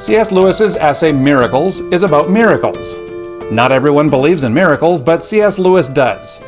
C.S. Lewis's essay Miracles is about miracles. Not everyone believes in miracles, but C.S. Lewis does.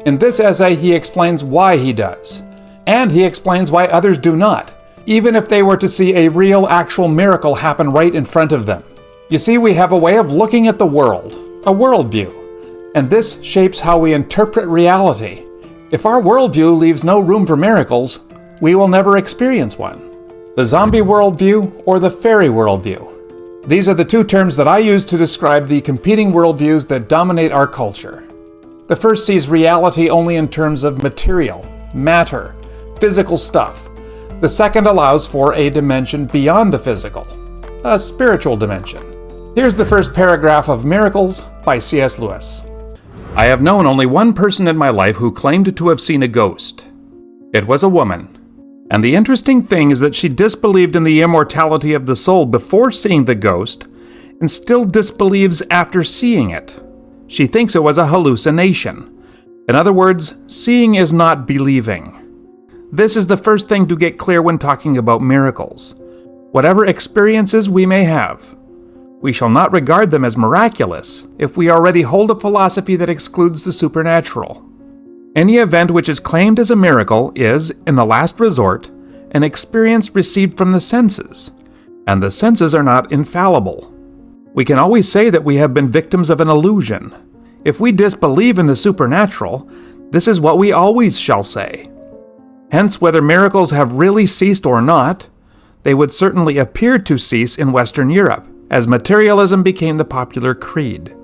In this essay, he explains why he does. And he explains why others do not, even if they were to see a real, actual miracle happen right in front of them. You see, we have a way of looking at the world, a worldview, and this shapes how we interpret reality. If our worldview leaves no room for miracles, we will never experience one. The zombie worldview or the fairy worldview. These are the two terms that I use to describe the competing worldviews that dominate our culture. The first sees reality only in terms of material, matter, physical stuff. The second allows for a dimension beyond the physical, a spiritual dimension. Here's the first paragraph of Miracles by C.S. Lewis. I have known only one person in my life who claimed to have seen a ghost. It was a woman. And the interesting thing is that she disbelieved in the immortality of the soul before seeing the ghost, and still disbelieves after seeing it. She thinks it was a hallucination. In other words, seeing is not believing. This is the first thing to get clear when talking about miracles. Whatever experiences we may have, we shall not regard them as miraculous if we already hold a philosophy that excludes the supernatural. Any event which is claimed as a miracle is, in the last resort, an experience received from the senses, and the senses are not infallible. We can always say that we have been victims of an illusion. If we disbelieve in the supernatural, this is what we always shall say. Hence, whether miracles have really ceased or not, they would certainly appear to cease in Western Europe, as materialism became the popular creed.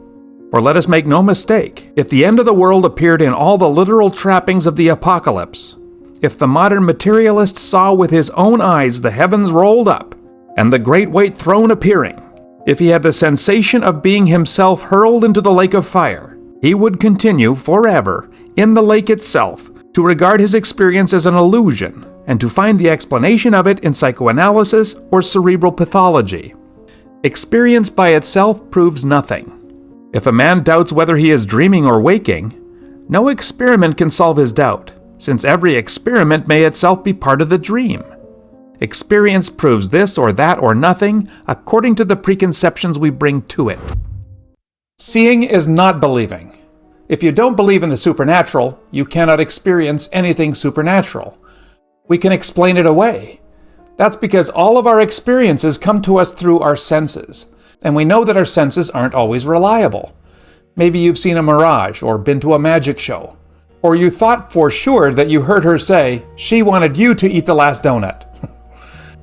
For let us make no mistake, if the end of the world appeared in all the literal trappings of the apocalypse, if the modern materialist saw with his own eyes the heavens rolled up and the great white throne appearing, if he had the sensation of being himself hurled into the lake of fire, he would continue forever in the lake itself to regard his experience as an illusion and to find the explanation of it in psychoanalysis or cerebral pathology. Experience by itself proves nothing. If a man doubts whether he is dreaming or waking, no experiment can solve his doubt, since every experiment may itself be part of the dream. Experience proves this or that or nothing according to the preconceptions we bring to it. Seeing is not believing. If you don't believe in the supernatural, you cannot experience anything supernatural. We can explain it away. That's because all of our experiences come to us through our senses. And we know that our senses aren't always reliable. Maybe you've seen a mirage or been to a magic show. Or you thought for sure that you heard her say she wanted you to eat the last donut.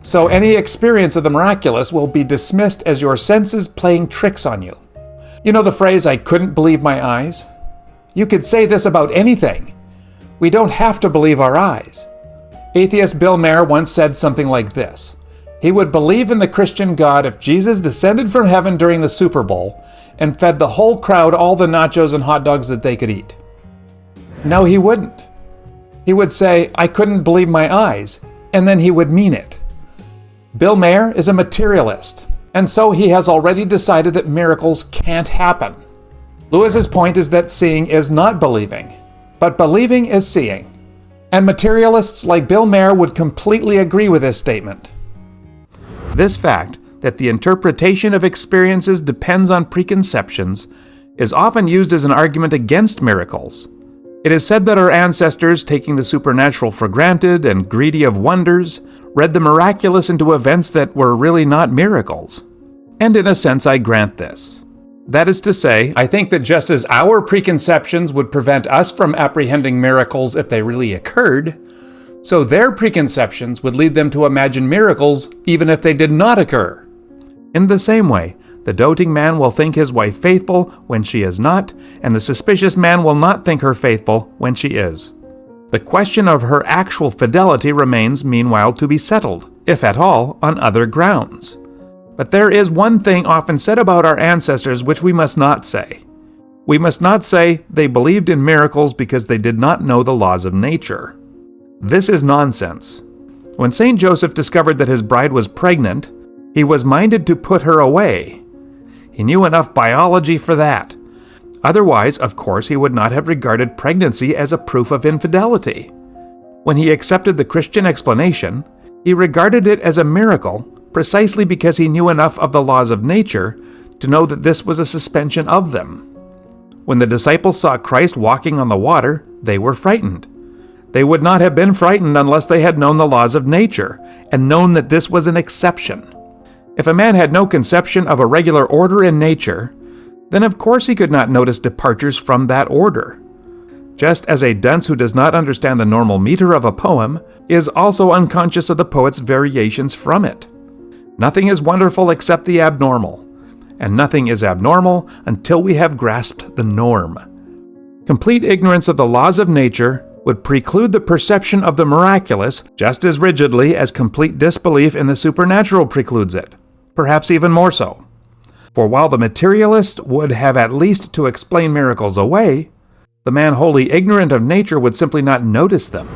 So any experience of the miraculous will be dismissed as your senses playing tricks on you. You know the phrase, "I couldn't believe my eyes"? You could say this about anything. We don't have to believe our eyes. Atheist Bill Maher once said something like this. He would believe in the Christian God if Jesus descended from heaven during the Super Bowl and fed the whole crowd all the nachos and hot dogs that they could eat. No, he wouldn't. He would say, "I couldn't believe my eyes," and then he would mean it. Bill Maher is a materialist, and so he has already decided that miracles can't happen. Lewis's point is that seeing is not believing, but believing is seeing. And materialists like Bill Maher would completely agree with this statement. This fact, that the interpretation of experiences depends on preconceptions, is often used as an argument against miracles. It is said that our ancestors, taking the supernatural for granted and greedy of wonders, read the miraculous into events that were really not miracles. And in a sense, I grant this. That is to say, I think that just as our preconceptions would prevent us from apprehending miracles if they really occurred, so their preconceptions would lead them to imagine miracles even if they did not occur. In the same way, the doting man will think his wife faithful when she is not, and the suspicious man will not think her faithful when she is. The question of her actual fidelity remains, meanwhile, to be settled, if at all, on other grounds. But there is one thing often said about our ancestors which we must not say. We must not say they believed in miracles because they did not know the laws of nature. This is nonsense. When St. Joseph discovered that his bride was pregnant, he was minded to put her away. He knew enough biology for that. Otherwise, of course, he would not have regarded pregnancy as a proof of infidelity. When he accepted the Christian explanation, he regarded it as a miracle precisely because he knew enough of the laws of nature to know that this was a suspension of them. When the disciples saw Christ walking on the water, they were frightened. They would not have been frightened unless they had known the laws of nature and known that this was an exception. If a man had no conception of a regular order in nature, then of course he could not notice departures from that order. Just as a dunce who does not understand the normal meter of a poem is also unconscious of the poet's variations from it. Nothing is wonderful except the abnormal, and nothing is abnormal until we have grasped the norm. Complete ignorance of the laws of nature would preclude the perception of the miraculous just as rigidly as complete disbelief in the supernatural precludes it, perhaps even more so. For while the materialist would have at least to explain miracles away, the man wholly ignorant of nature would simply not notice them.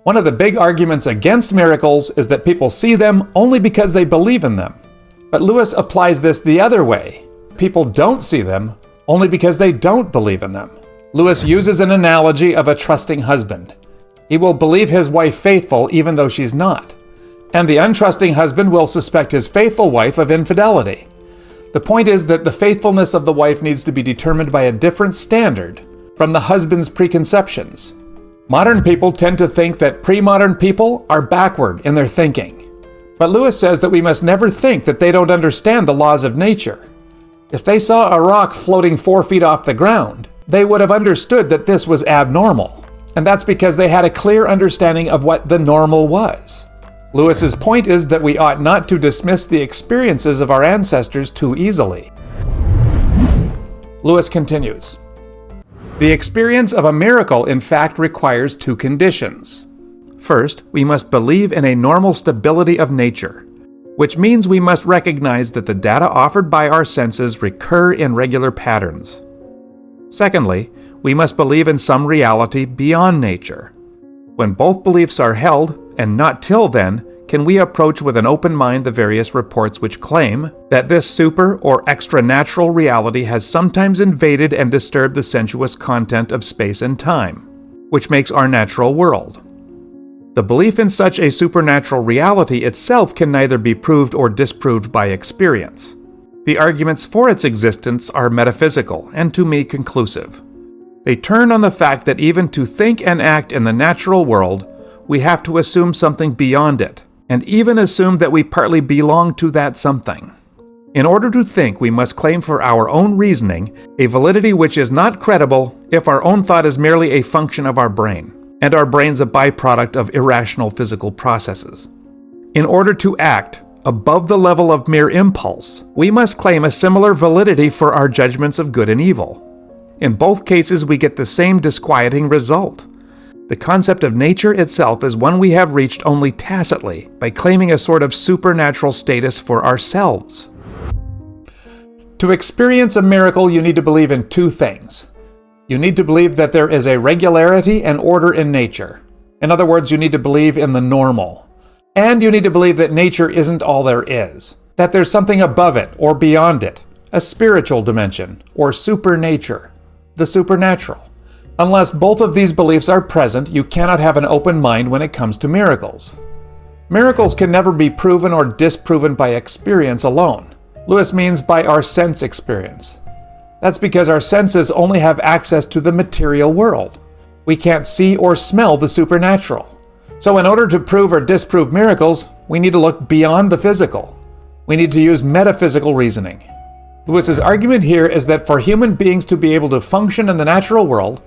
One of the big arguments against miracles is that people see them only because they believe in them. But Lewis applies this the other way. People don't see them only because they don't believe in them. Lewis uses an analogy of a trusting husband. He will believe his wife faithful even though she's not. And the untrusting husband will suspect his faithful wife of infidelity. The point is that the faithfulness of the wife needs to be determined by a different standard from the husband's preconceptions. Modern people tend to think that pre-modern people are backward in their thinking. But Lewis says that we must never think that they don't understand the laws of nature. If they saw a rock floating 4 feet off the ground, they would have understood that this was abnormal. And that's because they had a clear understanding of what the normal was. Lewis's point is that we ought not to dismiss the experiences of our ancestors too easily. Lewis continues, "The experience of a miracle, in fact, requires 2 conditions. First, we must believe in a normal stability of nature, which means we must recognize that the data offered by our senses recur in regular patterns. Secondly, we must believe in some reality beyond nature. When both beliefs are held, and not till then, can we approach with an open mind the various reports which claim that this super or extra-natural reality has sometimes invaded and disturbed the sensuous content of space and time, which makes our natural world. The belief in such a supernatural reality itself can neither be proved or disproved by experience. The arguments for its existence are metaphysical and to me conclusive. They turn on the fact that even to think and act in the natural world, we have to assume something beyond it, and even assume that we partly belong to that something. In order to think, we must claim for our own reasoning a validity which is not credible if our own thought is merely a function of our brain, and our brain's a byproduct of irrational physical processes. In order to act above the level of mere impulse, we must claim a similar validity for our judgments of good and evil. In both cases, we get the same disquieting result. The concept of nature itself is one we have reached only tacitly by claiming a sort of supernatural status for ourselves. To experience a miracle, you need to believe in 2 things. You need to believe that there is a regularity and order in nature. In other words, you need to believe in the normal. And you need to believe that nature isn't all there is, that there's something above it or beyond it, a spiritual dimension or supernature, the supernatural. Unless both of these beliefs are present, you cannot have an open mind when it comes to miracles. Miracles can never be proven or disproven by experience alone. Lewis means by our sense experience. That's because our senses only have access to the material world. We can't see or smell the supernatural. So in order to prove or disprove miracles, we need to look beyond the physical. We need to use metaphysical reasoning. Lewis's argument here is that for human beings to be able to function in the natural world,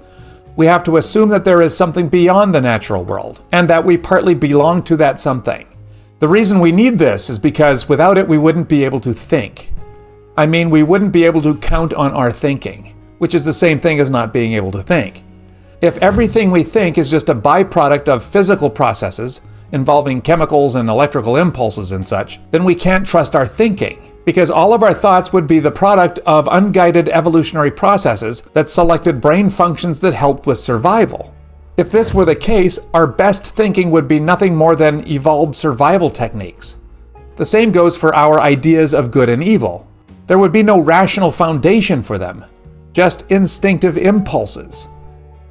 we have to assume that there is something beyond the natural world, and that we partly belong to that something. The reason we need this is because without it we wouldn't be able to think. I mean, we wouldn't be able to count on our thinking, which is the same thing as not being able to think. If everything we think is just a byproduct of physical processes, involving chemicals and electrical impulses and such, then we can't trust our thinking, because all of our thoughts would be the product of unguided evolutionary processes that selected brain functions that helped with survival. If this were the case, our best thinking would be nothing more than evolved survival techniques. The same goes for our ideas of good and evil. There would be no rational foundation for them, just instinctive impulses.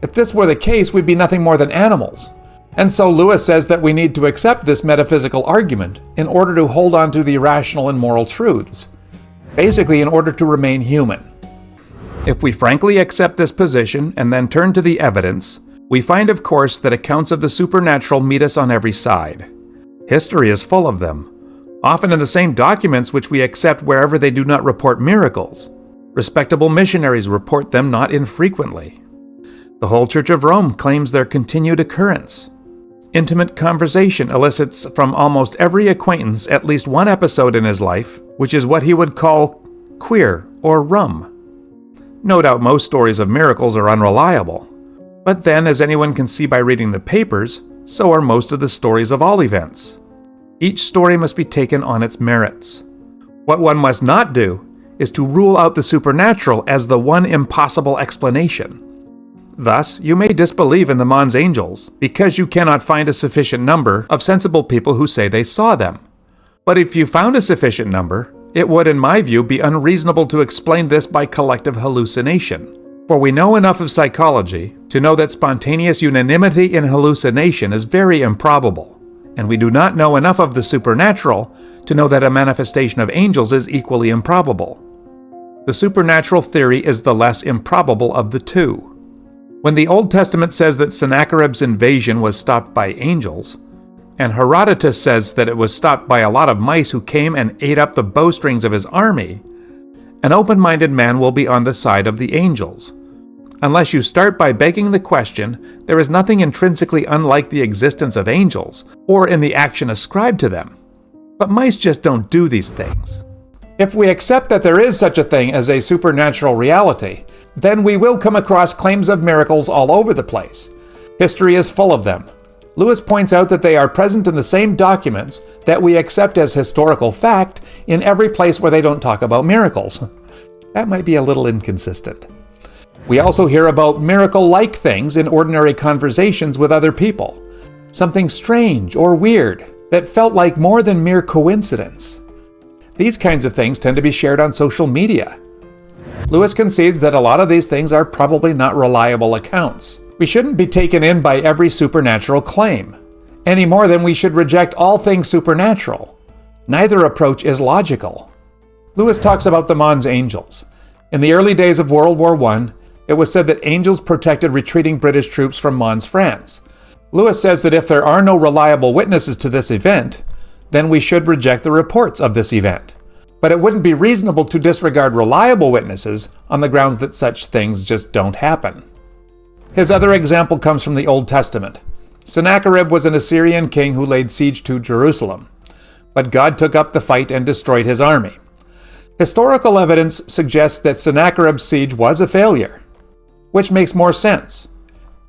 If this were the case, we'd be nothing more than animals. And so Lewis says that we need to accept this metaphysical argument in order to hold on to the rational and moral truths, basically in order to remain human. If we frankly accept this position and then turn to the evidence, we find, of course, that accounts of the supernatural meet us on every side. History is full of them, often in the same documents which we accept wherever they do not report miracles. Respectable missionaries report them not infrequently. The whole Church of Rome claims their continued occurrence. Intimate conversation elicits from almost every acquaintance at least one episode in his life, which is what he would call queer or rum. No doubt most stories of miracles are unreliable, but then, as anyone can see by reading the papers, so are most of the stories of all events. Each story must be taken on its merits. What one must not do is to rule out the supernatural as the one impossible explanation. Thus, you may disbelieve in the Mons angels because you cannot find a sufficient number of sensible people who say they saw them. But if you found a sufficient number, it would, in my view, be unreasonable to explain this by collective hallucination. For we know enough of psychology to know that spontaneous unanimity in hallucination is very improbable, and we do not know enough of the supernatural to know that a manifestation of angels is equally improbable. The supernatural theory is the less improbable of the two. When the Old Testament says that Sennacherib's invasion was stopped by angels, and Herodotus says that it was stopped by a lot of mice who came and ate up the bowstrings of his army, an open-minded man will be on the side of the angels. Unless you start by begging the question, there is nothing intrinsically unlike the existence of angels, or in the action ascribed to them. But mice just don't do these things. If we accept that there is such a thing as a supernatural reality, then we will come across claims of miracles all over the place. History is full of them. Lewis points out that they are present in the same documents that we accept as historical fact in every place where they don't talk about miracles. That might be a little inconsistent. We also hear about miracle-like things in ordinary conversations with other people. Something strange or weird that felt like more than mere coincidence. These kinds of things tend to be shared on social media. Lewis concedes that a lot of these things are probably not reliable accounts. We shouldn't be taken in by every supernatural claim, any more than we should reject all things supernatural. Neither approach is logical. Lewis talks about the Mons angels. In the early days of World War I, it was said that angels protected retreating British troops from Mons, France. Lewis says that if there are no reliable witnesses to this event, then we should reject the reports of this event. But it wouldn't be reasonable to disregard reliable witnesses on the grounds that such things just don't happen. His other example comes from the Old Testament. Sennacherib was an Assyrian king who laid siege to Jerusalem, but God took up the fight and destroyed his army. Historical evidence suggests that Sennacherib's siege was a failure, which makes more sense.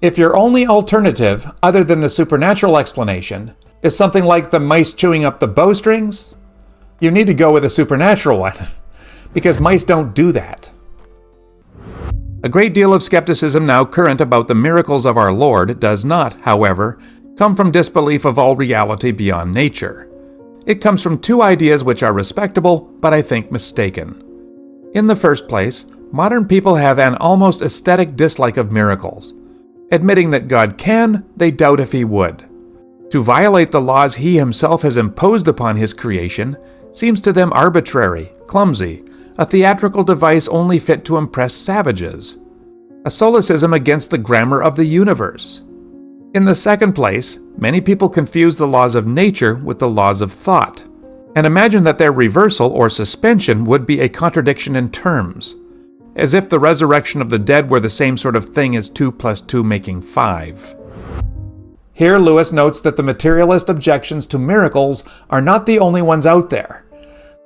If your only alternative, other than the supernatural explanation, is something like the mice chewing up the bowstrings, you need to go with a supernatural one, because mice don't do that. A great deal of skepticism now current about the miracles of our Lord does not, however, come from disbelief of all reality beyond nature. It comes from two ideas which are respectable, but I think mistaken. In the first place, modern people have an almost aesthetic dislike of miracles. Admitting that God can, they doubt if he would. To violate the laws he himself has imposed upon his creation seems to them arbitrary, clumsy, a theatrical device only fit to impress savages, a solecism against the grammar of the universe. In the second place, many people confuse the laws of nature with the laws of thought, and imagine that their reversal or suspension would be a contradiction in terms, as if the resurrection of the dead were the same sort of thing as 2 + 2 making 5. Here Lewis notes that the materialist objections to miracles are not the only ones out there.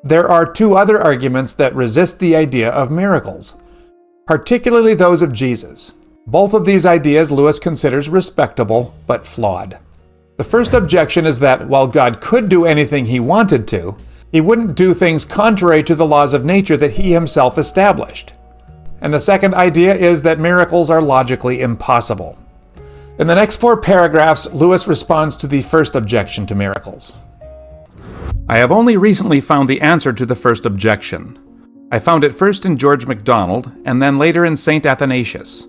There are two other arguments that resist the idea of miracles, particularly those of Jesus. Both of these ideas Lewis considers respectable, but flawed. The first objection is that while God could do anything he wanted to, he wouldn't do things contrary to the laws of nature that he himself established. And the second idea is that miracles are logically impossible. In the next 4 paragraphs, Lewis responds to the first objection to miracles. I have only recently found the answer to the first objection. I found it first in George MacDonald, and then later in St. Athanasius.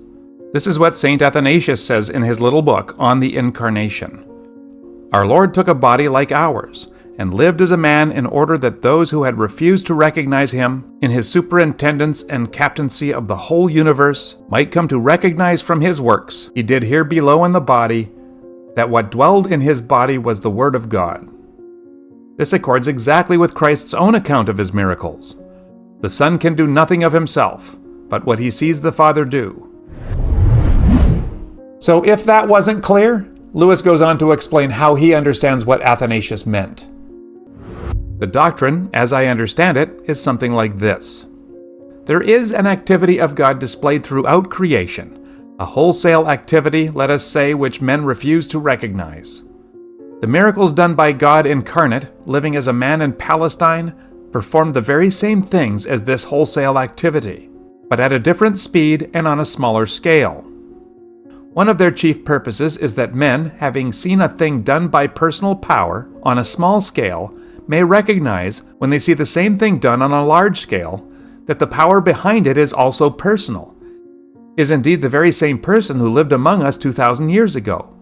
This is what St. Athanasius says in his little book on the Incarnation. Our Lord took a body like ours, and lived as a man in order that those who had refused to recognize him in his superintendence and captaincy of the whole universe might come to recognize from his works he did here below in the body that what dwelled in his body was the Word of God. This accords exactly with Christ's own account of his miracles. The Son can do nothing of himself, but what he sees the Father do. So if that wasn't clear, Lewis goes on to explain how he understands what Athanasius meant. The doctrine, as I understand it, is something like this. There is an activity of God displayed throughout creation, a wholesale activity, let us say, which men refuse to recognize. The miracles done by God incarnate, living as a man in Palestine, performed the very same things as this wholesale activity, but at a different speed and on a smaller scale. One of their chief purposes is that men, having seen a thing done by personal power on a small scale, may recognize, when they see the same thing done on a large scale, that the power behind it is also personal, is indeed the very same person who lived among us 2,000 years ago.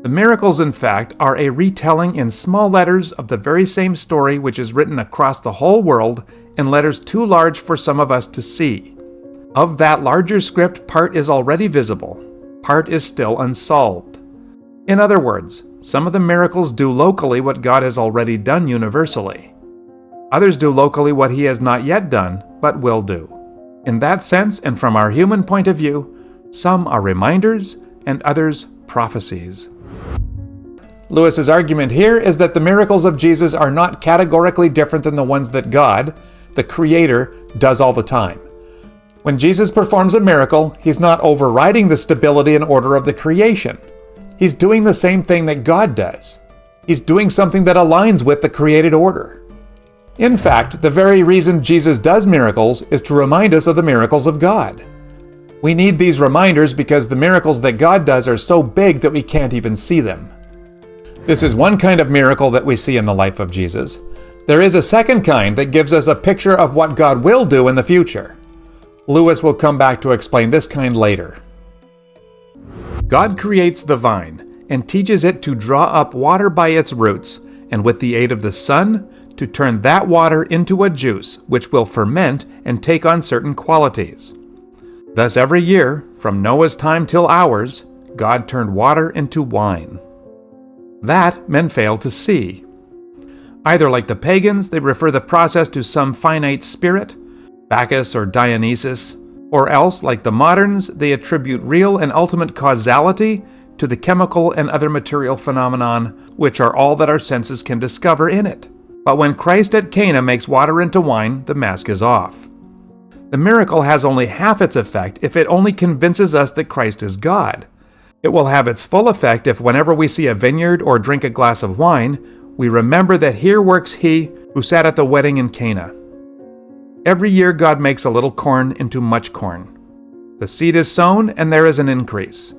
The miracles, in fact, are a retelling in small letters of the very same story which is written across the whole world in letters too large for some of us to see. Of that larger script, part is already visible, part is still unsolved. In other words, some of the miracles do locally what God has already done universally. Others do locally what he has not yet done, but will do. In that sense, and from our human point of view, some are reminders and others prophecies. Lewis's argument here is that the miracles of Jesus are not categorically different than the ones that God, the Creator, does all the time. When Jesus performs a miracle, he's not overriding the stability and order of the creation. He's doing the same thing that God does. He's doing something that aligns with the created order. In fact, the very reason Jesus does miracles is to remind us of the miracles of God. We need these reminders because the miracles that God does are so big that we can't even see them. This is one kind of miracle that we see in the life of Jesus. There is a second kind that gives us a picture of what God will do in the future. Lewis will come back to explain this kind later. God creates the vine and teaches it to draw up water by its roots, and with the aid of the sun, to turn that water into a juice which will ferment and take on certain qualities. Thus every year, from Noah's time till ours, God turned water into wine. That men fail to see. Either like the pagans, they refer the process to some finite spirit, Bacchus or Dionysus, or else, like the moderns, they attribute real and ultimate causality to the chemical and other material phenomenon, which are all that our senses can discover in it. But when Christ at Cana makes water into wine, the mask is off. The miracle has only half its effect if it only convinces us that Christ is God. It will have its full effect if whenever we see a vineyard or drink a glass of wine, we remember that here works He who sat at the wedding in Cana. Every year God makes a little corn into much corn. The seed is sown, and there is an increase.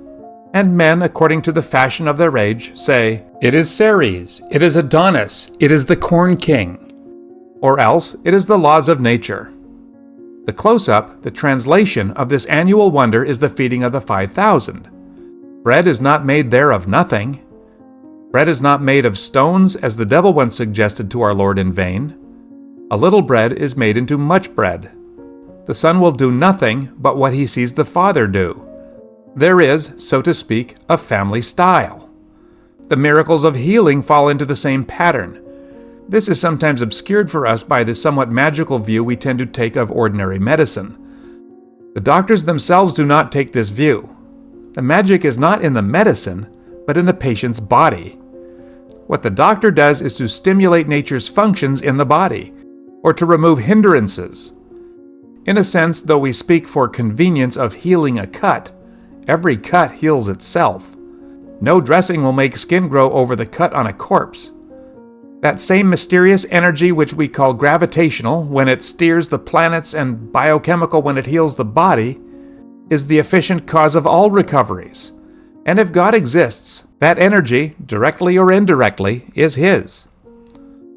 And men, according to the fashion of their age, say, "It is Ceres, it is Adonis, it is the corn king." Or else, it is the laws of nature. The close-up, the translation of this annual wonder is the feeding of the 5,000. Bread is not made there of nothing. Bread is not made of stones, as the devil once suggested to our Lord in vain. A little bread is made into much bread. The Son will do nothing but what he sees the Father do. There is, so to speak, a family style. The miracles of healing fall into the same pattern. This is sometimes obscured for us by the somewhat magical view we tend to take of ordinary medicine. The doctors themselves do not take this view. The magic is not in the medicine, but in the patient's body. What the doctor does is to stimulate nature's functions in the body, or to remove hindrances. In a sense, though we speak for convenience of healing a cut, every cut heals itself. No dressing will make skin grow over the cut on a corpse. That same mysterious energy which we call gravitational when it steers the planets and biochemical when it heals the body, is the efficient cause of all recoveries. And if God exists, that energy, directly or indirectly, is His.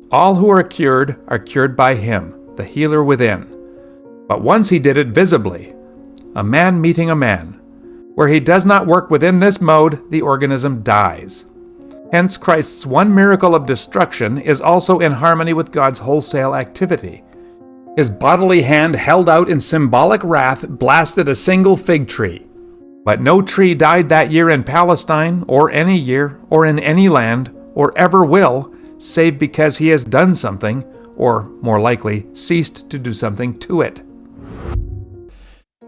All who are cured by Him, the healer within. But once He did it visibly, a man meeting a man. Where he does not work within this mode, the organism dies. Hence, Christ's one miracle of destruction is also in harmony with God's wholesale activity. His bodily hand held out in symbolic wrath blasted a single fig tree. But no tree died that year in Palestine, or any year, or in any land, or ever will, save because he has done something, or more likely, ceased to do something to it.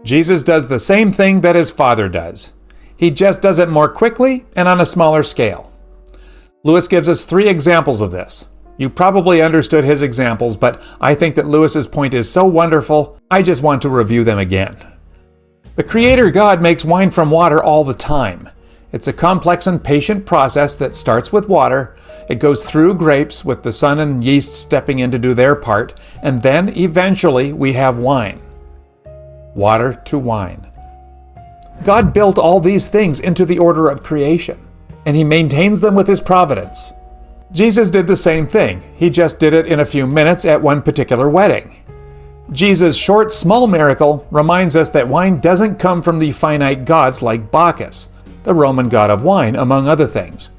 Jesus does the same thing that his Father does. He just does it more quickly and on a smaller scale. Lewis gives us 3 examples of this. You probably understood his examples, but I think that Lewis's point is so wonderful, I just want to review them again. The Creator God makes wine from water all the time. It's a complex and patient process that starts with water, it goes through grapes with the sun and yeast stepping in to do their part, and then eventually we have wine. Water to wine. God built all these things into the order of creation, and he maintains them with his providence. Jesus did the same thing. He just did it in a few minutes at one particular wedding. Jesus' short, small miracle reminds us that wine doesn't come from the finite gods like Bacchus, the Roman god of wine, among other things.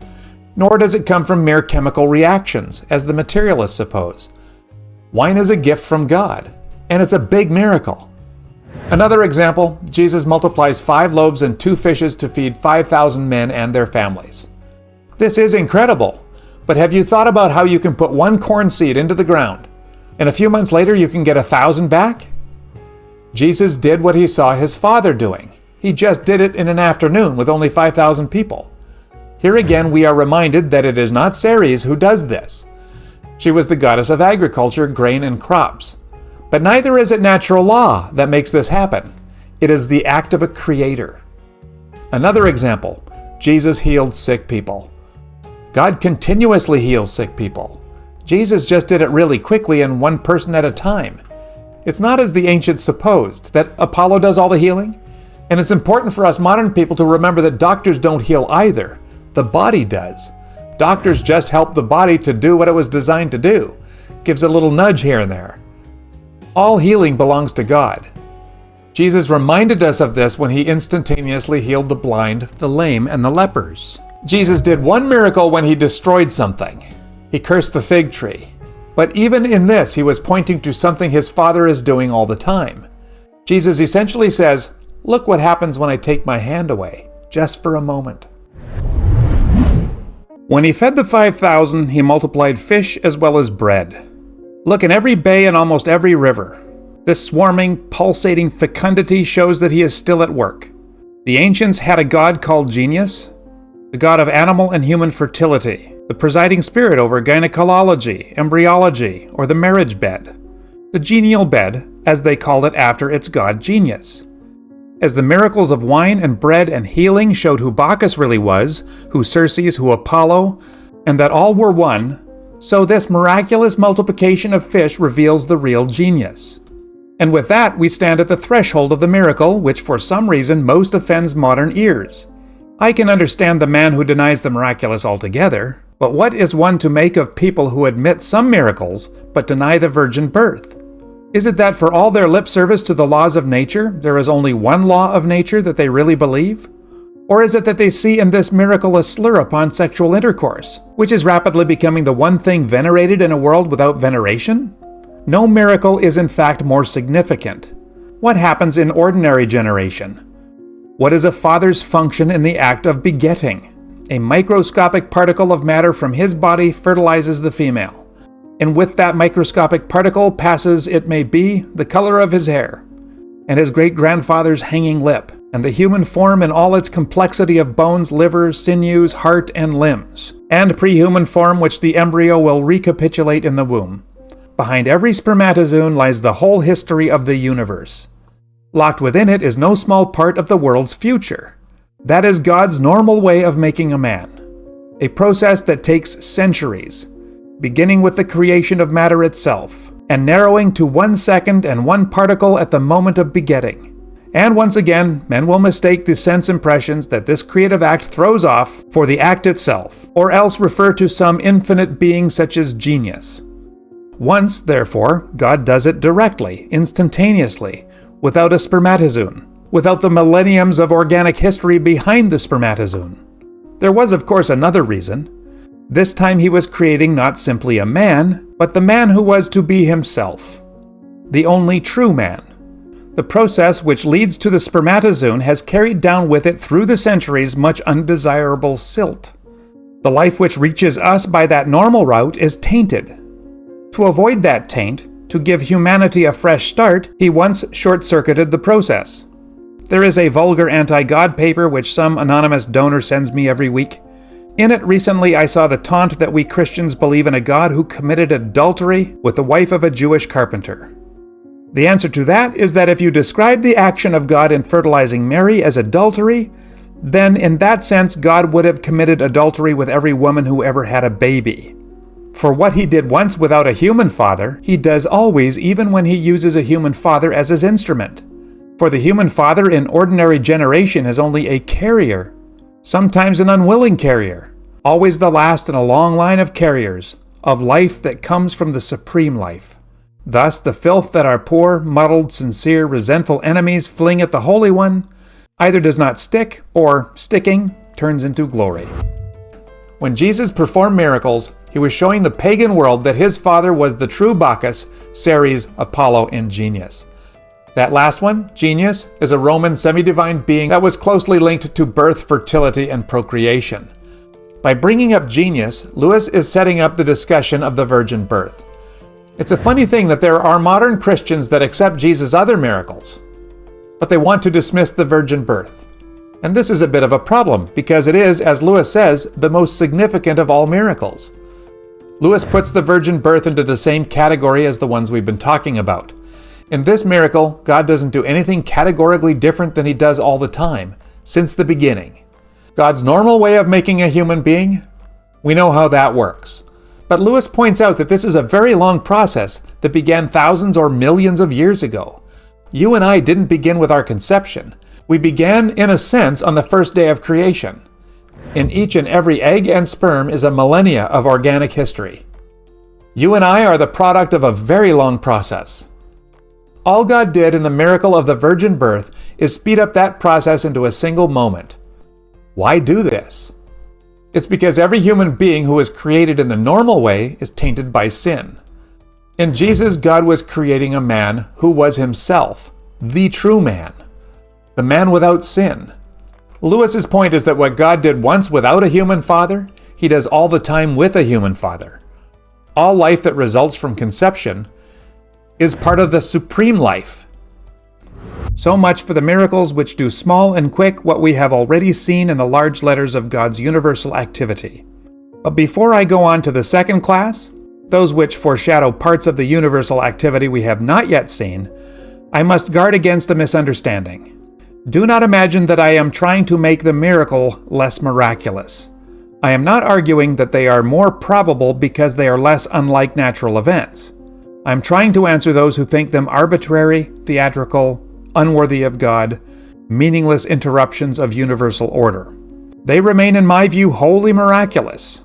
Nor does it come from mere chemical reactions, as the materialists suppose. Wine is a gift from God, and it's a big miracle. Another example, Jesus multiplies 5 loaves and 2 fishes to feed 5,000 men and their families. This is incredible, but have you thought about how you can put 1 corn seed into the ground, and a few months later you can get 1,000 back? Jesus did what he saw his Father doing. He just did it in an afternoon with only 5,000 people. Here again we are reminded that it is not Ceres who does this. She was the goddess of agriculture, grain, and crops. But neither is it natural law that makes this happen. It is the act of a creator. Another example, Jesus healed sick people. God continuously heals sick people. Jesus just did it really quickly and one person at a time. It's not as the ancients supposed, that Apollo does all the healing. And it's important for us modern people to remember that doctors don't heal either. The body does. Doctors just help the body to do what it was designed to do. Gives a little nudge here and there. All healing belongs to God. Jesus reminded us of this when he instantaneously healed the blind, the lame, and the lepers. Jesus did one miracle when he destroyed something. He cursed the fig tree. But even in this, he was pointing to something his Father is doing all the time. Jesus essentially says, "Look what happens when I take my hand away, just for a moment." When he fed the 5,000, he multiplied fish as well as bread. Look in every bay and almost every river. This swarming, pulsating fecundity shows that he is still at work. The ancients had a god called Genius, the god of animal and human fertility, the presiding spirit over gynecology, embryology, or the marriage bed. The genial bed, as they called it after its god Genius. As the miracles of wine and bread and healing showed who Bacchus really was, who Circe, who Apollo, and that all were one, so this miraculous multiplication of fish reveals the real Genius. And with that, we stand at the threshold of the miracle, which for some reason most offends modern ears. I can understand the man who denies the miraculous altogether, but what is one to make of people who admit some miracles, but deny the virgin birth? Is it that for all their lip service to the laws of nature, there is only one law of nature that they really believe? Or is it that they see in this miracle a slur upon sexual intercourse, which is rapidly becoming the one thing venerated in a world without veneration? No miracle is in fact more significant. What happens in ordinary generation? What is a father's function in the act of begetting? A microscopic particle of matter from his body fertilizes the female. And with that microscopic particle passes, it may be, the color of his hair, and his great-grandfather's hanging lip, and the human form in all its complexity of bones, liver, sinews, heart, and limbs, and pre-human form which the embryo will recapitulate in the womb. Behind every spermatozoon lies the whole history of the universe. Locked within it is no small part of the world's future. That is God's normal way of making a man. A process that takes centuries, beginning with the creation of matter itself, and narrowing to 1 second and 1 particle at the moment of begetting. And once again, men will mistake the sense impressions that this creative act throws off for the act itself, or else refer to some infinite being such as Genius. Once, therefore, God does it directly, instantaneously, without a spermatozoon, without the millenniums of organic history behind the spermatozoon. There was, of course, another reason. This time he was creating not simply a man, but the man who was to be himself, the only true man. The process which leads to the spermatozoon has carried down with it through the centuries much undesirable silt. The life which reaches us by that normal route is tainted. To avoid that taint, to give humanity a fresh start, he once short-circuited the process. There is a vulgar anti-God paper which some anonymous donor sends me every week. In it recently I saw the taunt that we Christians believe in a God who committed adultery with the wife of a Jewish carpenter. The answer to that is that if you describe the action of God in fertilizing Mary as adultery, then in that sense God would have committed adultery with every woman who ever had a baby. For what he did once without a human father, he does always, even when he uses a human father as his instrument. For the human father in ordinary generation is only a carrier, sometimes an unwilling carrier, always the last in a long line of carriers, of life that comes from the supreme life. Thus, the filth that our poor, muddled, sincere, resentful enemies fling at the Holy One either does not stick, or, sticking, turns into glory. When Jesus performed miracles, he was showing the pagan world that his father was the true Bacchus, Ceres, Apollo, and Genius. That last one, Genius, is a Roman semi-divine being that was closely linked to birth, fertility, and procreation. By bringing up Genius, Lewis is setting up the discussion of the virgin birth. It's a funny thing that there are modern Christians that accept Jesus' other miracles, but they want to dismiss the virgin birth. And this is a bit of a problem, because it is, as Lewis says, the most significant of all miracles. Lewis puts the virgin birth into the same category as the ones we've been talking about. In this miracle, God doesn't do anything categorically different than he does all the time, since the beginning. God's normal way of making a human being, we know how that works. But Lewis points out that this is a very long process that began thousands or millions of years ago. You and I didn't begin with our conception. We began, in a sense, on the first day of creation. In each and every egg and sperm is a millennia of organic history. You and I are the product of a very long process. All God did in the miracle of the virgin birth is speed up that process into a single moment. Why do this? It's because every human being who is created in the normal way is tainted by sin. In Jesus, God was creating a man who was himself, the true man, the man without sin. Lewis's point is that what God did once without a human father, he does all the time with a human father. All life that results from conception is part of the supreme life. So much for the miracles which do small and quick what we have already seen in the large letters of God's universal activity. But before I go on to the second class, those which foreshadow parts of the universal activity we have not yet seen, I must guard against a misunderstanding. Do not imagine that I am trying to make the miracle less miraculous. I am not arguing that they are more probable because they are less unlike natural events. I'm trying to answer those who think them arbitrary, theatrical, unworthy of God, meaningless interruptions of universal order. They remain, in my view, wholly miraculous.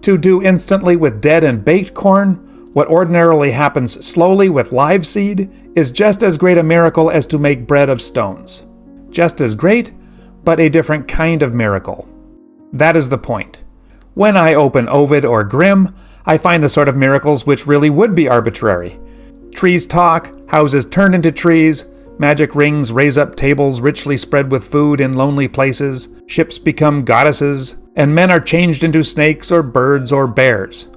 To do instantly with dead and baked corn what ordinarily happens slowly with live seed is just as great a miracle as to make bread of stones. Just as great, but a different kind of miracle. That is the point. When I open Ovid or Grimm, I find the sort of miracles which really would be arbitrary. Trees talk, houses turn into trees, magic rings raise up tables richly spread with food in lonely places, ships become goddesses, and men are changed into snakes or birds or bears.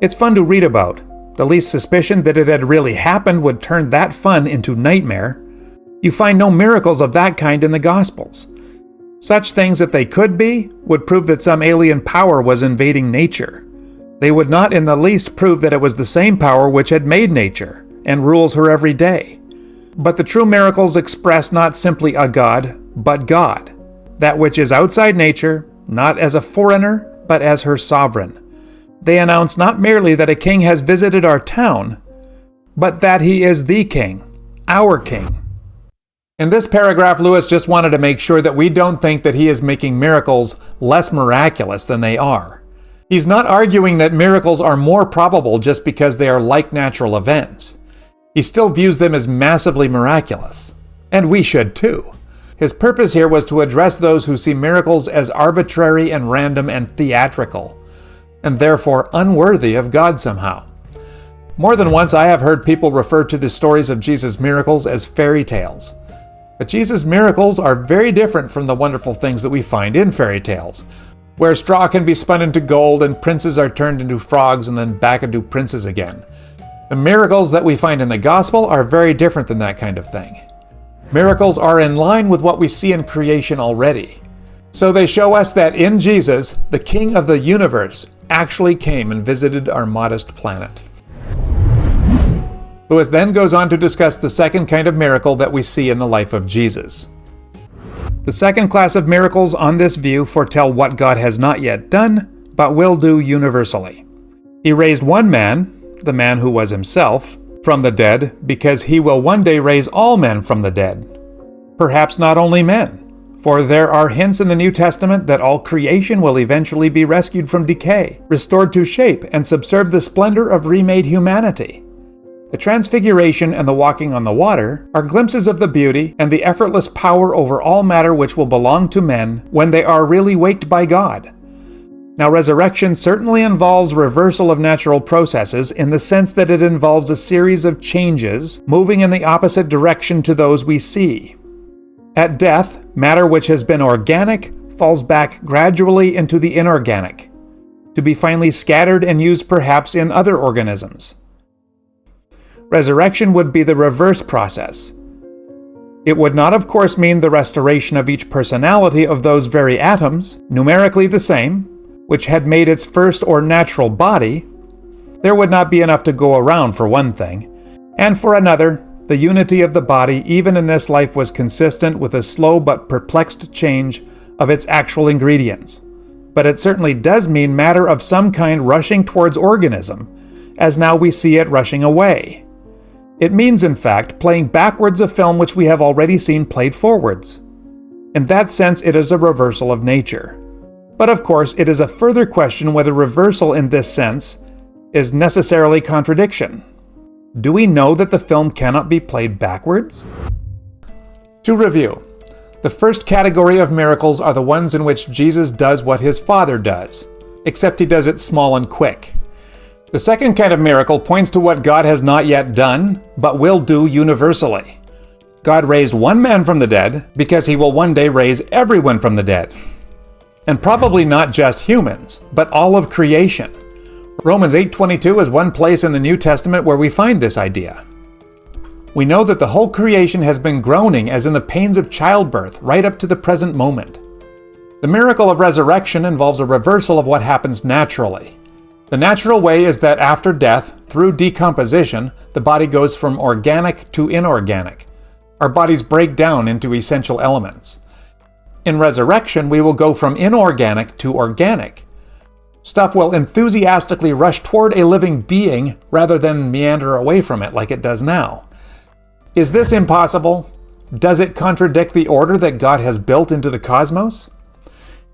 It's fun to read about. The least suspicion that it had really happened would turn that fun into nightmare. You find no miracles of that kind in the Gospels. Such things, if they could be, would prove that some alien power was invading nature. They would not in the least prove that it was the same power which had made nature and rules her every day. But the true miracles express not simply a God, but God, that which is outside nature, not as a foreigner, but as her sovereign. They announce not merely that a king has visited our town, but that he is the king, our king. In this paragraph, Lewis just wanted to make sure that we don't think that he is making miracles less miraculous than they are. He's not arguing that miracles are more probable just because they are like natural events. He still views them as massively miraculous. And we should too. His purpose here was to address those who see miracles as arbitrary and random and theatrical, and therefore unworthy of God somehow. More than once I have heard people refer to the stories of Jesus' miracles as fairy tales. But Jesus' miracles are very different from the wonderful things that we find in fairy tales, where straw can be spun into gold and princes are turned into frogs and then back into princes again. The miracles that we find in the gospel are very different than that kind of thing. Miracles are in line with what we see in creation already. So they show us that in Jesus, the King of the universe actually came and visited our modest planet. Lewis then goes on to discuss the second kind of miracle that we see in the life of Jesus. The second class of miracles on this view foretell what God has not yet done, but will do universally. He raised one man, the man who was himself, from the dead, because he will one day raise all men from the dead. Perhaps not only men, for there are hints in the New Testament that all creation will eventually be rescued from decay, restored to shape, and subserve the splendor of remade humanity. The Transfiguration and the walking on the water are glimpses of the beauty and the effortless power over all matter which will belong to men when they are really waked by God. Now, resurrection certainly involves reversal of natural processes in the sense that it involves a series of changes moving in the opposite direction to those we see. At death, matter which has been organic falls back gradually into the inorganic, to be finally scattered and used perhaps in other organisms. Resurrection would be the reverse process. It would not, of course, mean the restoration of each personality of those very atoms, numerically the same, which had made its first or natural body. There would not be enough to go around, for one thing, and for another, the unity of the body even in this life was consistent with a slow but perplexed change of its actual ingredients. But it certainly does mean matter of some kind rushing towards organism, as now we see it rushing away. It means, in fact, playing backwards a film which we have already seen played forwards. In that sense, it is a reversal of nature. But of course, it is a further question whether reversal in this sense is necessarily contradiction. Do we know that the film cannot be played backwards? To review, the first category of miracles are the ones in which Jesus does what his Father does, except he does it small and quick. The second kind of miracle points to what God has not yet done, but will do universally. God raised one man from the dead because he will one day raise everyone from the dead. And probably not just humans, but all of creation. Romans 8:22 is one place in the New Testament where we find this idea. We know that the whole creation has been groaning as in the pains of childbirth right up to the present moment. The miracle of resurrection involves a reversal of what happens naturally. The natural way is that after death, through decomposition, the body goes from organic to inorganic. Our bodies break down into essential elements. In resurrection, we will go from inorganic to organic. Stuff will enthusiastically rush toward a living being rather than meander away from it like it does now. Is this impossible? Does it contradict the order that God has built into the cosmos?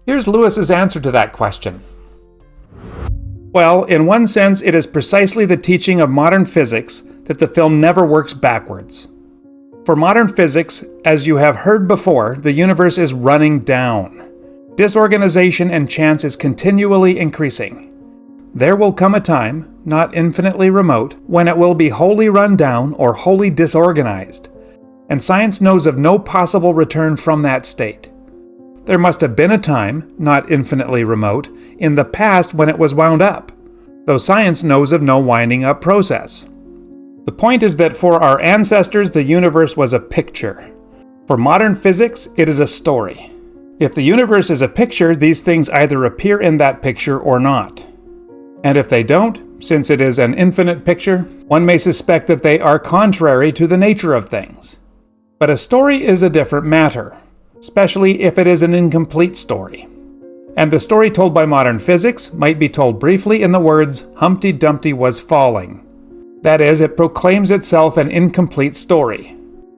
Here's Lewis's answer to that question. Well, in one sense, it is precisely the teaching of modern physics that the film never works backwards. For modern physics, as you have heard before, the universe is running down. Disorganization and chance is continually increasing. There will come a time, not infinitely remote, when it will be wholly run down or wholly disorganized, and science knows of no possible return from that state. There must have been a time, not infinitely remote, in the past when it was wound up, though science knows of no winding up process. The point is that for our ancestors, the universe was a picture. For modern physics, it is a story. If the universe is a picture, these things either appear in that picture or not. And if they don't, since it is an infinite picture, one may suspect that they are contrary to the nature of things. But a story is a different matter, especially if it is an incomplete story. And the story told by modern physics might be told briefly in the words, Humpty Dumpty was falling. That is, it proclaims itself an incomplete story.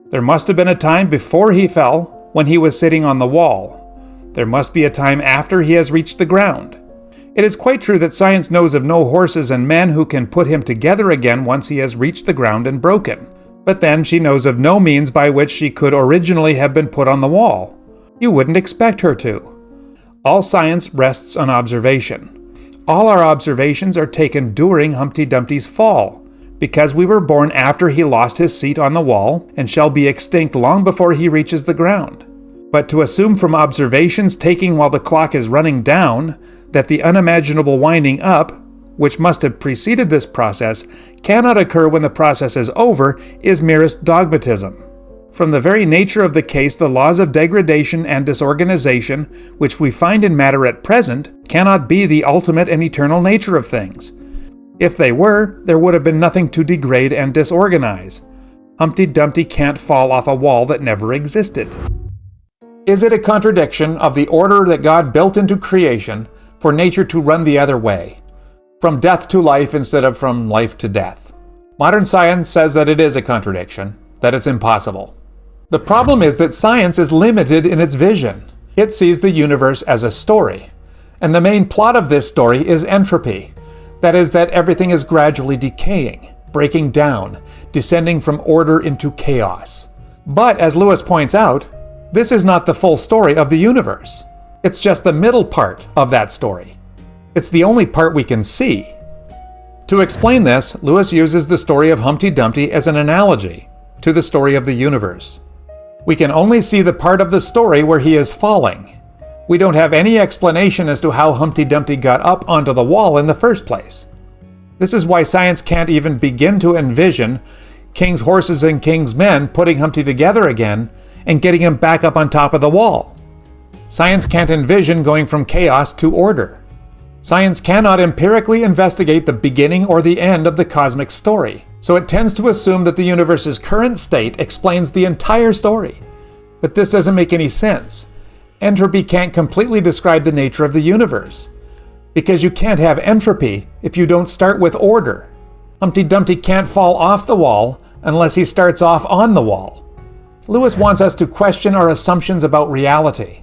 There must have been a time before he fell, when he was sitting on the wall. There must be a time after he has reached the ground. It is quite true that science knows of no horses and men who can put him together again once he has reached the ground and broken. But then she knows of no means by which she could originally have been put on the wall. You wouldn't expect her to. All science rests on observation. All our observations are taken during Humpty Dumpty's fall, because we were born after he lost his seat on the wall and shall be extinct long before he reaches the ground. But to assume from observations taking while the clock is running down that the unimaginable winding up, which must have preceded this process, cannot occur when the process is over is merest dogmatism. From the very nature of the case, the laws of degradation and disorganization, which we find in matter at present, cannot be the ultimate and eternal nature of things. If they were, there would have been nothing to degrade and disorganize. Humpty Dumpty can't fall off a wall that never existed. Is it a contradiction of the order that God built into creation for nature to run the other way, from death to life instead of from life to death? Modern science says that it is a contradiction, that it's impossible. The problem is that science is limited in its vision. It sees the universe as a story, and the main plot of this story is entropy. That is, that everything is gradually decaying, breaking down, descending from order into chaos. But, as Lewis points out, this is not the full story of the universe. It's just the middle part of that story. It's the only part we can see. To explain this, Lewis uses the story of Humpty Dumpty as an analogy to the story of the universe. We can only see the part of the story where he is falling. We don't have any explanation as to how Humpty Dumpty got up onto the wall in the first place. This is why science can't even begin to envision king's horses and king's men putting Humpty together again and getting him back up on top of the wall. Science can't envision going from chaos to order. Science cannot empirically investigate the beginning or the end of the cosmic story, so it tends to assume that the universe's current state explains the entire story. But this doesn't make any sense. Entropy can't completely describe the nature of the universe, because you can't have entropy if you don't start with order. Humpty Dumpty can't fall off the wall unless he starts off on the wall. Lewis wants us to question our assumptions about reality.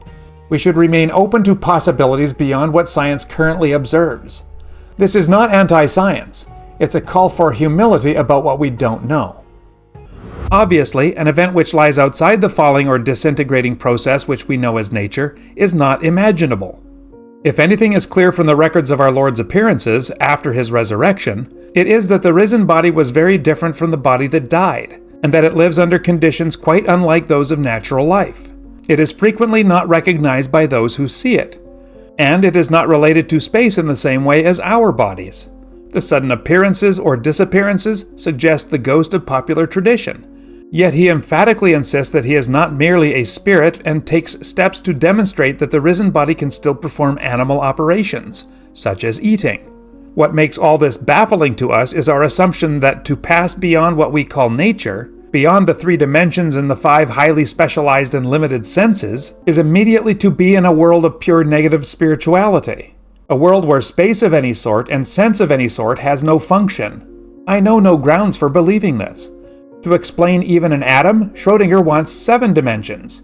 We should remain open to possibilities beyond what science currently observes. This is not anti-science. It's a call for humility about what we don't know. Obviously, an event which lies outside the falling or disintegrating process which we know as nature is not imaginable. If anything is clear from the records of our Lord's appearances after his resurrection, it is that the risen body was very different from the body that died, and that it lives under conditions quite unlike those of natural life. It is frequently not recognized by those who see it, and it is not related to space in the same way as our bodies. The sudden appearances or disappearances suggest the ghost of popular tradition. Yet he emphatically insists that he is not merely a spirit and takes steps to demonstrate that the risen body can still perform animal operations, such as eating. What makes all this baffling to us is our assumption that to pass beyond what we call nature, beyond the 3 dimensions and the 5 highly specialized and limited senses, is immediately to be in a world of pure negative spirituality. A world where space of any sort and sense of any sort has no function. I know no grounds for believing this. To explain even an atom, Schrödinger wants 7 dimensions.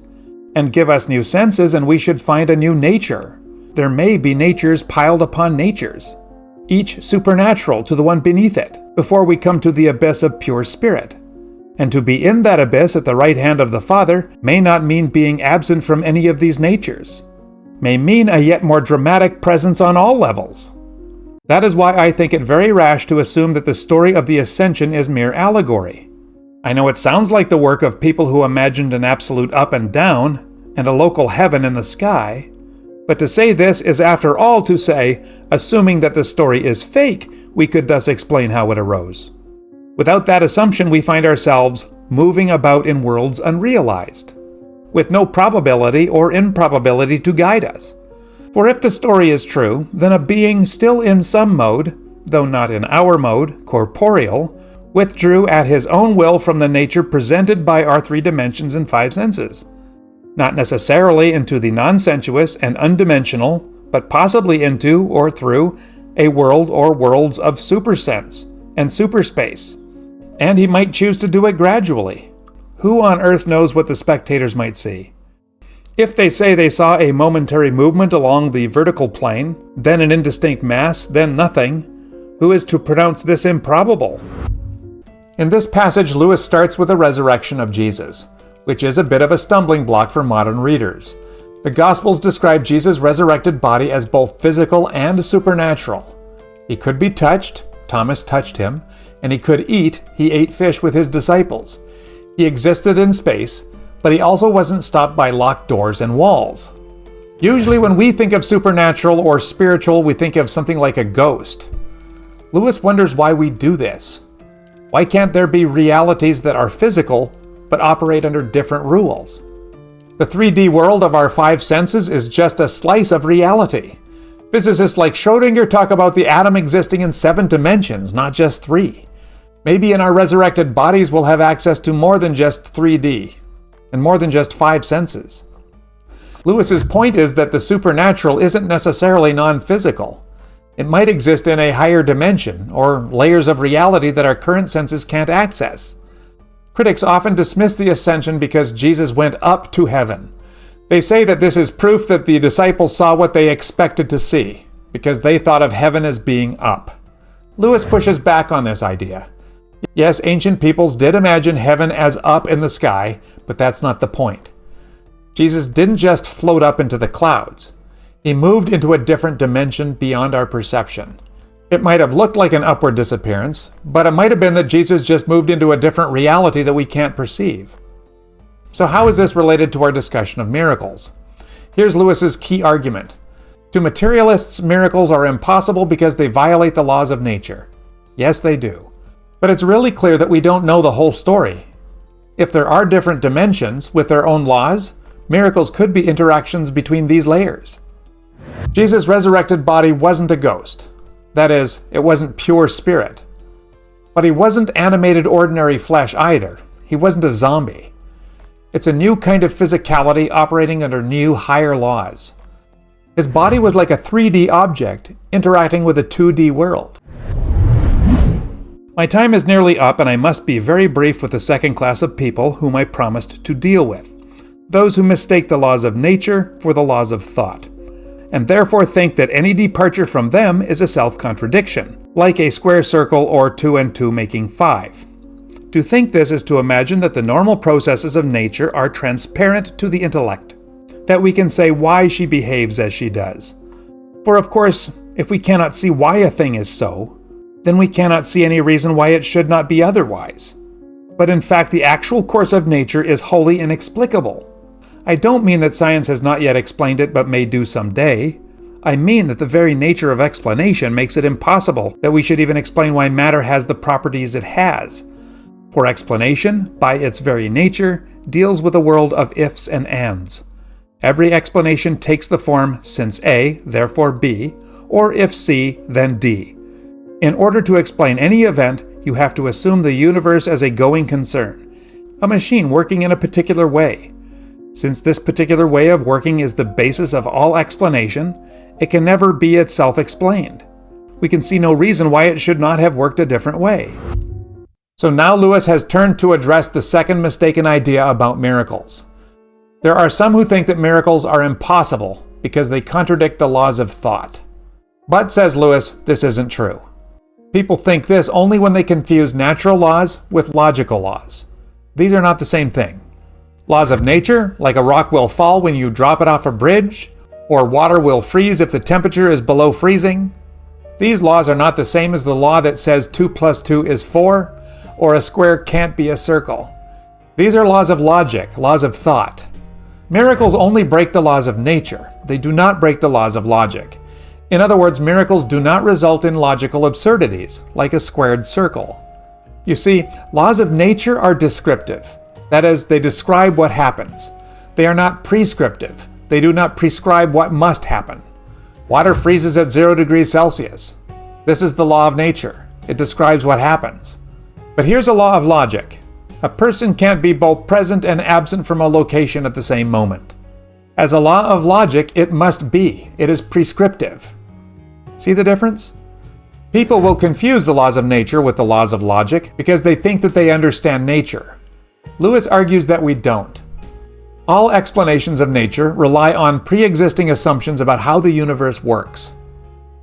And give us new senses and we should find a new nature. There may be natures piled upon natures, each supernatural to the one beneath it, before we come to the abyss of pure spirit. And to be in that abyss at the right hand of the Father may not mean being absent from any of these natures. May mean a yet more dramatic presence on all levels. That is why I think it very rash to assume that the story of the Ascension is mere allegory. I know it sounds like the work of people who imagined an absolute up and down, and a local heaven in the sky, but to say this is after all to say, assuming that the story is fake, we could thus explain how it arose. Without that assumption, we find ourselves moving about in worlds unrealized, with no probability or improbability to guide us. For if the story is true, then a being still in some mode, though not in our mode, corporeal, withdrew at his own will from the nature presented by our 3 dimensions and 5 senses. Not necessarily into the non-sensuous and undimensional, but possibly into or through a world or worlds of supersense and superspace. And he might choose to do it gradually. Who on earth knows what the spectators might see? If they say they saw a momentary movement along the vertical plane, then an indistinct mass, then nothing, who is to pronounce this improbable? In this passage, Lewis starts with the resurrection of Jesus, which is a bit of a stumbling block for modern readers. The Gospels describe Jesus' resurrected body as both physical and supernatural. He could be touched, Thomas touched him, and he could eat, he ate fish with his disciples. He existed in space, but he also wasn't stopped by locked doors and walls. Usually when we think of supernatural or spiritual, we think of something like a ghost. Lewis wonders why we do this. Why can't there be realities that are physical, but operate under different rules? The 3D world of our five senses is just a slice of reality. Physicists like Schrödinger talk about the atom existing in 7 dimensions, not just 3. Maybe in our resurrected bodies we'll have access to more than just 3D, and more than just 5 senses. Lewis's point is that the supernatural isn't necessarily non-physical. It might exist in a higher dimension, or layers of reality that our current senses can't access. Critics often dismiss the ascension because Jesus went up to heaven. They say that this is proof that the disciples saw what they expected to see, because they thought of heaven as being up. Lewis pushes back on this idea. Yes, ancient peoples did imagine heaven as up in the sky, but that's not the point. Jesus didn't just float up into the clouds. He moved into a different dimension beyond our perception. It might have looked like an upward disappearance, but it might have been that Jesus just moved into a different reality that we can't perceive. So how is this related to our discussion of miracles? Here's Lewis's key argument. To materialists, miracles are impossible because they violate the laws of nature. Yes, they do. But it's really clear that we don't know the whole story. If there are different dimensions with their own laws, miracles could be interactions between these layers. Jesus' resurrected body wasn't a ghost. That is, it wasn't pure spirit. But he wasn't animated ordinary flesh either. He wasn't a zombie. It's a new kind of physicality operating under new, higher laws. His body was like a 3D object interacting with a 2D world. My time is nearly up, and I must be very brief with the second class of people whom I promised to deal with. Those who mistake the laws of nature for the laws of thought, and therefore think that any departure from them is a self-contradiction, like a square circle or 2 and 2 making 5. To think this is to imagine that the normal processes of nature are transparent to the intellect, that we can say why she behaves as she does. For of course, if we cannot see why a thing is so, then we cannot see any reason why it should not be otherwise. But in fact, the actual course of nature is wholly inexplicable. I don't mean that science has not yet explained it but may do someday. I mean that the very nature of explanation makes it impossible that we should even explain why matter has the properties it has. For explanation, by its very nature, deals with a world of ifs and ands. Every explanation takes the form since A, therefore B, or if C, then D. In order to explain any event, you have to assume the universe as a going concern, a machine working in a particular way. Since this particular way of working is the basis of all explanation, it can never be itself explained. We can see no reason why it should not have worked a different way. So now Lewis has turned to address the second mistaken idea about miracles. There are some who think that miracles are impossible because they contradict the laws of thought. But, says Lewis, this isn't true. People think this only when they confuse natural laws with logical laws. These are not the same thing. Laws of nature, like a rock will fall when you drop it off a bridge, or water will freeze if the temperature is below freezing. These laws are not the same as the law that says 2 plus 2 is 4, or a square can't be a circle. These are laws of logic, laws of thought. Miracles only break the laws of nature. They do not break the laws of logic. In other words, miracles do not result in logical absurdities, like a squared circle. You see, laws of nature are descriptive. That is, they describe what happens. They are not prescriptive. They do not prescribe what must happen. Water freezes at 0 degrees Celsius. This is the law of nature. It describes what happens. But here's a law of logic. A person can't be both present and absent from a location at the same moment. As a law of logic, it must be. It is prescriptive. See the difference? People will confuse the laws of nature with the laws of logic because they think that they understand nature. Lewis argues that we don't. All explanations of nature rely on pre-existing assumptions about how the universe works.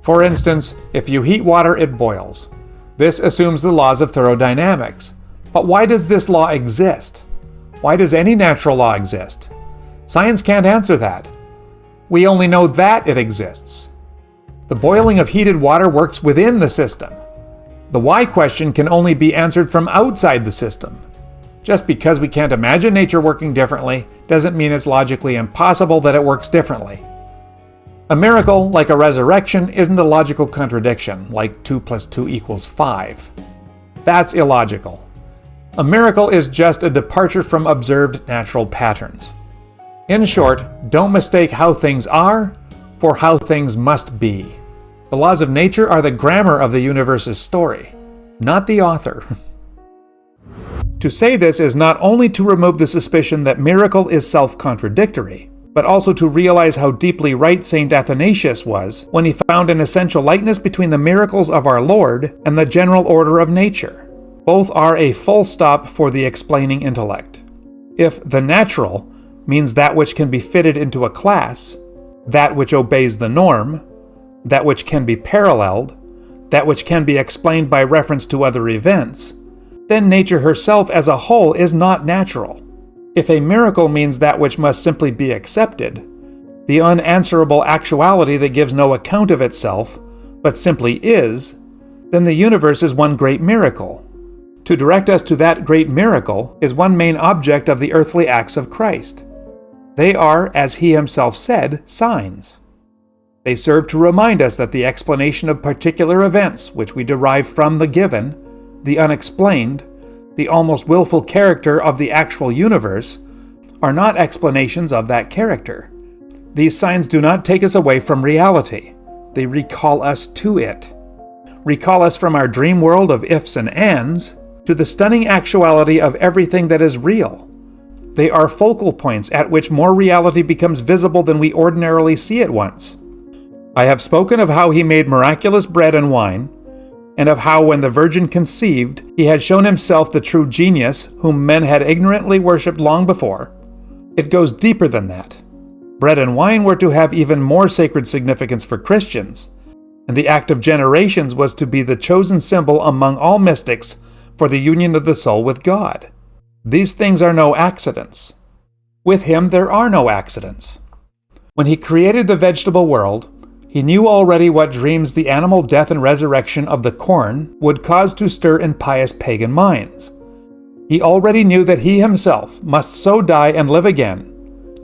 For instance, if you heat water, it boils. This assumes the laws of thermodynamics. But why does this law exist? Why does any natural law exist? Science can't answer that. We only know that it exists. The boiling of heated water works within the system. The why question can only be answered from outside the system. Just because we can't imagine nature working differently doesn't mean it's logically impossible that it works differently. A miracle, like a resurrection, isn't a logical contradiction, like 2 + 2 = 5. That's illogical. A miracle is just a departure from observed natural patterns. In short, don't mistake how things are for how things must be. The laws of nature are the grammar of the universe's story, not the author. To say this is not only to remove the suspicion that miracle is self-contradictory, but also to realize how deeply right St. Athanasius was when he found an essential likeness between the miracles of our Lord and the general order of nature. Both are a full stop for the explaining intellect. If the natural means that which can be fitted into a class, that which obeys the norm, that which can be paralleled, that which can be explained by reference to other events, then nature herself as a whole is not natural. If a miracle means that which must simply be accepted, the unanswerable actuality that gives no account of itself, but simply is, then the universe is one great miracle. To direct us to that great miracle is one main object of the earthly acts of Christ. They are, as he himself said, signs. They serve to remind us that the explanation of particular events which we derive from the given, the unexplained, the almost willful character of the actual universe, are not explanations of that character. These signs do not take us away from reality. They recall us to it. Recall us from our dream world of ifs and ands to the stunning actuality of everything that is real. They are focal points at which more reality becomes visible than we ordinarily see at once. I have spoken of how he made miraculous bread and wine, and of how when the Virgin conceived, he had shown himself the true genius whom men had ignorantly worshipped long before. It goes deeper than that. Bread and wine were to have even more sacred significance for Christians, and the act of generations was to be the chosen symbol among all mystics for the union of the soul with God. These things are no accidents. With him there are no accidents. When he created the vegetable world, he knew already what dreams the animal death and resurrection of the corn would cause to stir in pious pagan minds. He already knew that he himself must so die and live again,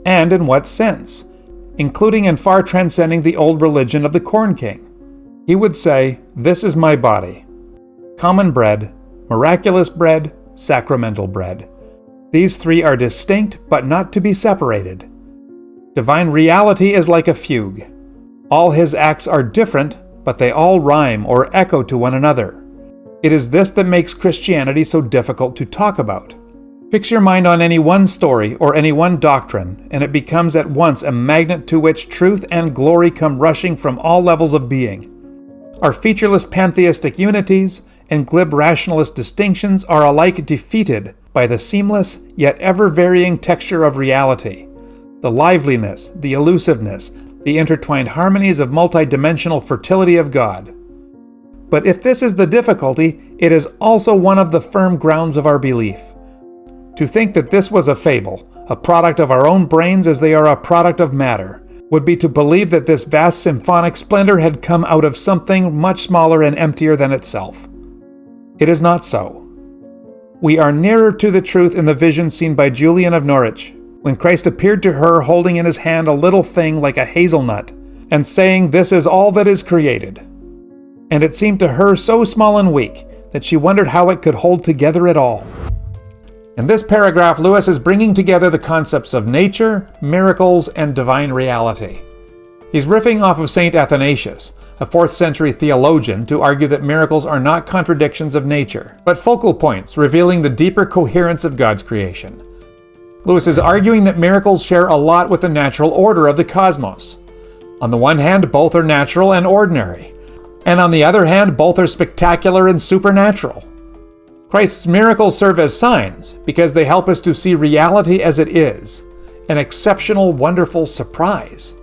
and in what sense, including and far transcending the old religion of the Corn King. He would say, "This is my body." Common bread, miraculous bread, sacramental bread. These three are distinct but not to be separated. Divine reality is like a fugue. All his acts are different, but they all rhyme or echo to one another. It is this that makes Christianity so difficult to talk about. Fix your mind on any one story or any one doctrine, and it becomes at once a magnet to which truth and glory come rushing from all levels of being. Our featureless pantheistic unities and glib rationalist distinctions are alike defeated by the seamless yet ever-varying texture of reality, the liveliness, the elusiveness, the intertwined harmonies of multidimensional fertility of God. But if this is the difficulty, it is also one of the firm grounds of our belief. To think that this was a fable, a product of our own brains as they are a product of matter, would be to believe that this vast symphonic splendor had come out of something much smaller and emptier than itself. It is not so. We are nearer to the truth in the vision seen by Julian of Norwich, when Christ appeared to her holding in his hand a little thing like a hazelnut, and saying, "This is all that is created." And it seemed to her so small and weak that she wondered how it could hold together at all. In this paragraph, Lewis is bringing together the concepts of nature, miracles, and divine reality. He's riffing off of St. Athanasius, a 4th century theologian, to argue that miracles are not contradictions of nature, but focal points revealing the deeper coherence of God's creation. Lewis is arguing that miracles share a lot with the natural order of the cosmos. On the one hand, both are natural and ordinary, and on the other hand, both are spectacular and supernatural. Christ's miracles serve as signs because they help us to see reality as it is, an exceptional, wonderful surprise.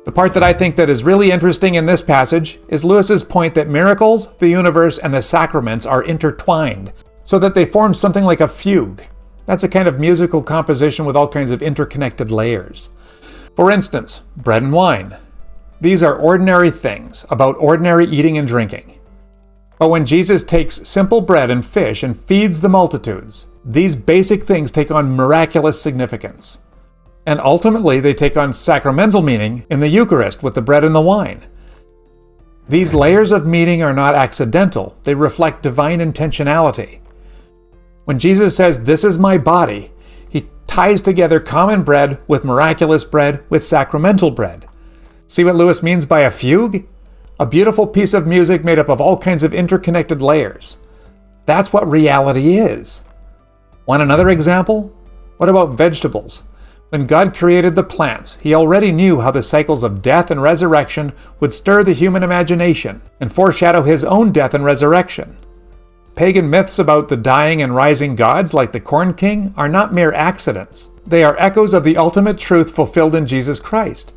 The part that I think that is really interesting in this passage is Lewis's point that miracles, the universe, and the sacraments are intertwined, so that they form something like a fugue. That's a kind of musical composition with all kinds of interconnected layers. For instance, bread and wine. These are ordinary things, about ordinary eating and drinking. But when Jesus takes simple bread and fish and feeds the multitudes, these basic things take on miraculous significance. And ultimately, they take on sacramental meaning in the Eucharist with the bread and the wine. These layers of meaning are not accidental. They reflect divine intentionality. When Jesus says, "This is my body," he ties together common bread with miraculous bread with sacramental bread. See what Lewis means by a fugue? A beautiful piece of music made up of all kinds of interconnected layers. That's what reality is. Want another example? What about vegetables? When God created the plants, he already knew how the cycles of death and resurrection would stir the human imagination and foreshadow his own death and resurrection. Pagan myths about the dying and rising gods, like the Corn King, are not mere accidents. They are echoes of the ultimate truth fulfilled in Jesus Christ.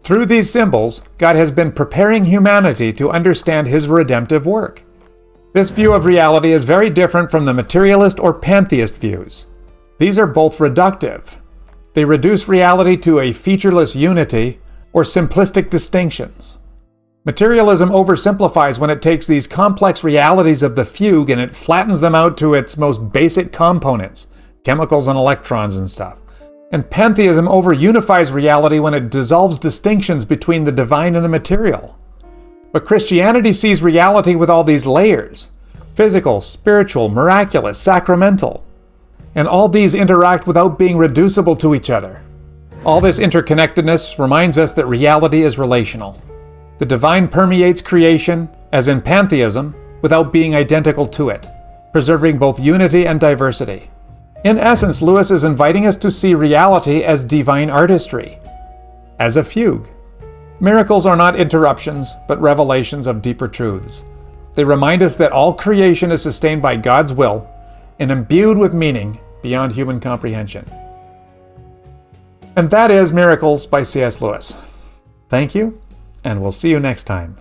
Through these symbols, God has been preparing humanity to understand his redemptive work. This view of reality is very different from the materialist or pantheist views. These are both reductive. They reduce reality to a featureless unity or simplistic distinctions. Materialism oversimplifies when it takes these complex realities of the fugue and it flattens them out to its most basic components, chemicals and electrons and stuff. And pantheism overunifies reality when it dissolves distinctions between the divine and the material. But Christianity sees reality with all these layers: physical, spiritual, miraculous, sacramental. And all these interact without being reducible to each other. All this interconnectedness reminds us that reality is relational. The divine permeates creation, as in pantheism, without being identical to it, preserving both unity and diversity. In essence, Lewis is inviting us to see reality as divine artistry, as a fugue. Miracles are not interruptions, but revelations of deeper truths. They remind us that all creation is sustained by God's will and imbued with meaning beyond human comprehension. And that is Miracles by C.S. Lewis. Thank you, and we'll see you next time.